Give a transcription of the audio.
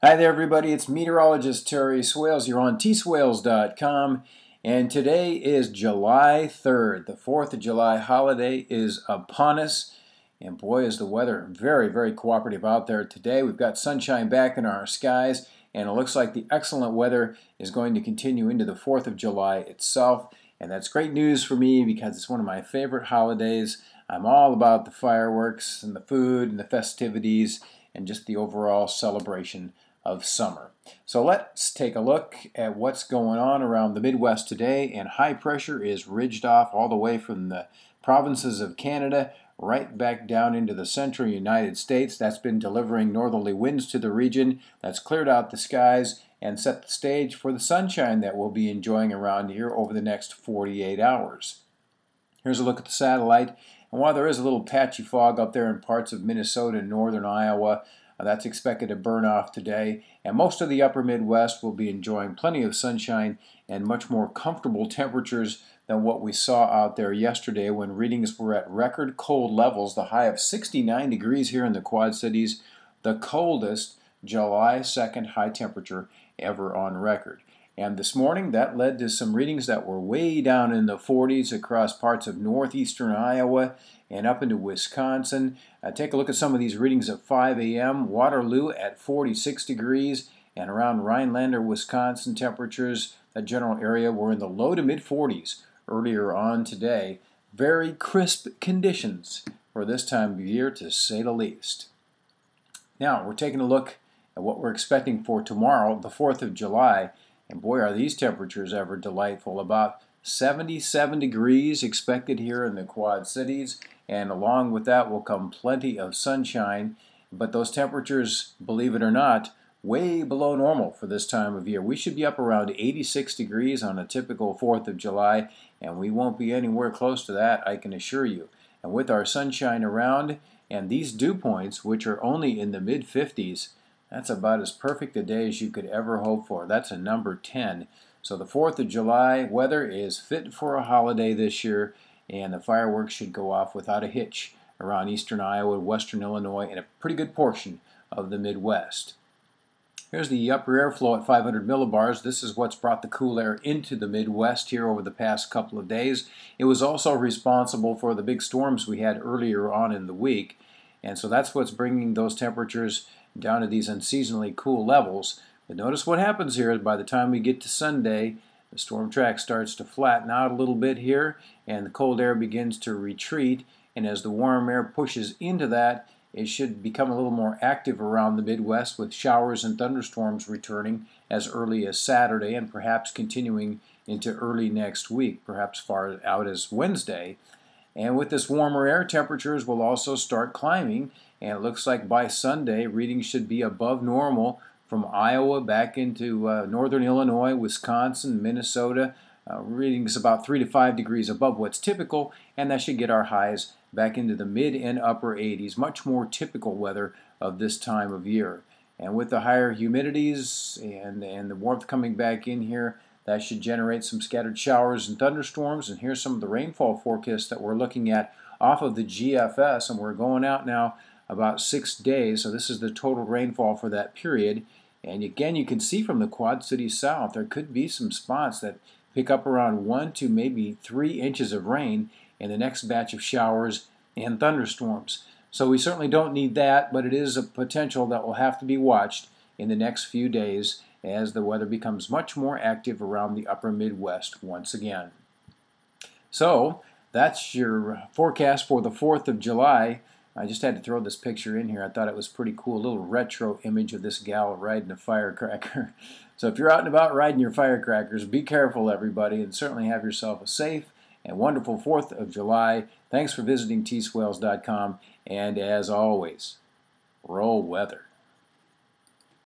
Hi there, everybody. It's meteorologist Terry Swails. You're on tswails.com, and today is July 3rd. The 4th of July holiday is upon us, and boy, is the weather very, very cooperative out there today. We've got sunshine back in our skies, and it looks like the excellent weather is going to continue into the 4th of July itself, and that's great news for me because it's one of my favorite holidays. I'm all about the fireworks and the food and the festivities and just the overall celebration of summer. So let's take a look at what's going on around the Midwest today, and high pressure is ridged off all the way from the provinces of Canada right back down into the central United States. That's been delivering northerly winds to the region. That's cleared out the skies and set the stage for the sunshine that we'll be enjoying around here over the next 48 hours. Here's a look at the satellite, and while there is a little patchy fog up there in parts of Minnesota and northern Iowa, that's expected to burn off today, and most of the upper Midwest will be enjoying plenty of sunshine and much more comfortable temperatures than what we saw out there yesterday when readings were at record cold levels, the high of 69 degrees here in the Quad Cities, the coldest July 2nd high temperature ever on record. And this morning that led to some readings that were way down in the 40s across parts of northeastern Iowa and up into Wisconsin. Take a look at some of these readings at 5 a.m. Waterloo at 46 degrees, and around Rhinelander, Wisconsin, temperatures, that general area, were in the low to mid 40s earlier on today. Very crisp conditions for this time of year, to say the least. Now, we're taking a look at what we're expecting for tomorrow, the 4th of July, and boy, are these temperatures ever delightful. About 77 degrees expected here in the Quad Cities, and along with that will come plenty of sunshine, but those temperatures, believe it or not, way below normal for this time of year. We should be up around 86 degrees on a typical 4th of July, and we won't be anywhere close to that, I can assure you. And with our sunshine around and these dew points, which are only in the mid-50s, that's about as perfect a day as you could ever hope for. That's a number 10. So the 4th of July weather is fit for a holiday this year, and the fireworks should go off without a hitch around eastern Iowa, western Illinois, and a pretty good portion of the Midwest. Here's the upper airflow at 500 millibars. This is what's brought the cool air into the Midwest here over the past couple of days. It was also responsible for the big storms we had earlier on in the week, and so that's what's bringing those temperatures down to these unseasonably cool levels. But notice what happens here. By the time we get to Sunday, the storm track starts to flatten out a little bit here, and the cold air begins to retreat, and as the warm air pushes into that, it should become a little more active around the Midwest, with showers and thunderstorms returning as early as Saturday and perhaps continuing into early next week, perhaps far out as Wednesday. And with this warmer air, temperatures will also start climbing, and it looks like by Sunday readings should be above normal from Iowa back into northern Illinois, Wisconsin, Minnesota. Readings about 3 to 5 degrees above what's typical, and that should get our highs back into the mid and upper 80s, much more typical weather of this time of year. And with the higher humidities and the warmth coming back in here, that should generate some scattered showers and thunderstorms. And here's some of the rainfall forecasts that we're looking at off of the GFS, and we're going out now about 6 days, so this is the total rainfall for that period. And again, you can see from the Quad Cities south, there could be some spots that pick up around 1 to maybe 3 inches of rain in the next batch of showers and thunderstorms. So we certainly don't need that, but it is a potential that will have to be watched in the next few days as the weather becomes much more active around the upper Midwest once again. So that's your forecast for the 4th of July. I just had to throw this picture in here. I thought it was pretty cool, a little retro image of this gal riding a firecracker. So if you're out and about riding your firecrackers, be careful, everybody, and certainly have yourself a safe and wonderful 4th of July. Thanks for visiting tswails.com, and as always, roll weather.